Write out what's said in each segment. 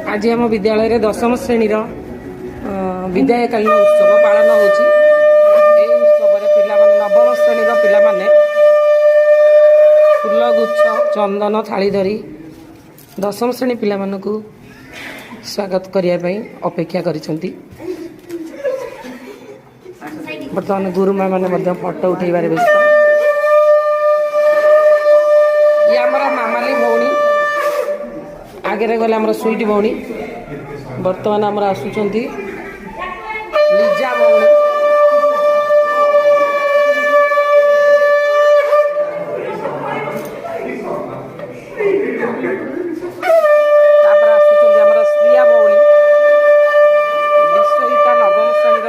आज आम विद्यालय दशम श्रेणी विदायकालीन उत्सव पालन होची। नवम श्रेणी पिलाने फुलगुच्छ चंदन थाली धरी दशम श्रेणी पिला स्वागत करने अपेक्षा करिसेंती। बर्तमान गुरुमा मैंने फोटो उठेबार व्यस्त। ये आमर मामाली भौणी आगे गले आमर स्वीट भौणी। बर्तमान आमर आसुचंती लिजा भौणी।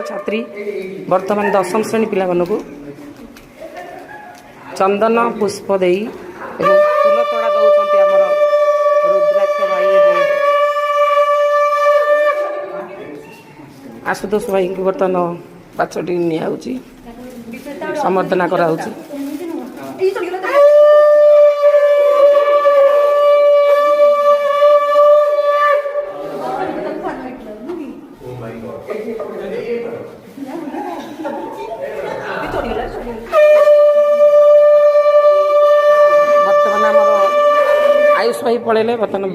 छात्री वर्तमान दशम श्रेणी पिला चंदन पुष्प दे फूल तोड़ा दौरान आमर रुद्राक्ष भाई आशुतोष भाई को बर्तमान पाचटी नि समर्थना करा बर्तमान आमर आयुष भाई पलैले। बर्तमान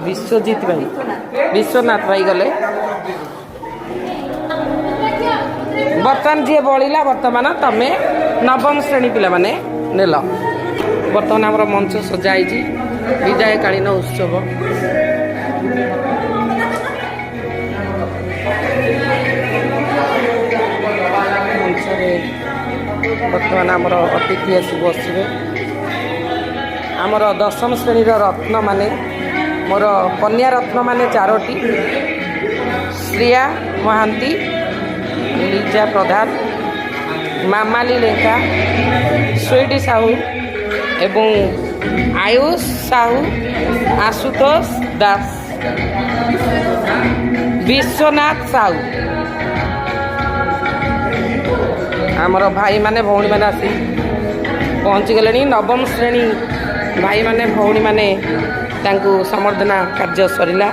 विश्वजीत भाई विश्वनाथ भाई गले। बर्तमान जी बड़ा बर्तमान तमें नवम श्रेणी पिला माने नेल। बर्तमान आमर मंच सजाई विदायकालीन उत्सव। बर्तमान आमर अतिथि आसी बसवे। आमर दशम श्रेणी रत्न माने मोर कन्या रत्न माने 4टी श्रिया महांती, लिजा प्रधान, मामाली लेखा, स्वीटी साहू एवं आयुष साहू, आशुतोष दास, विश्वनाथ साहू। आमर भाई माने भौणी माने आसी पहुँची गले। नवम श्रेणी भाई माने भौणी माने तांकु समर्धना कार्य सरिला।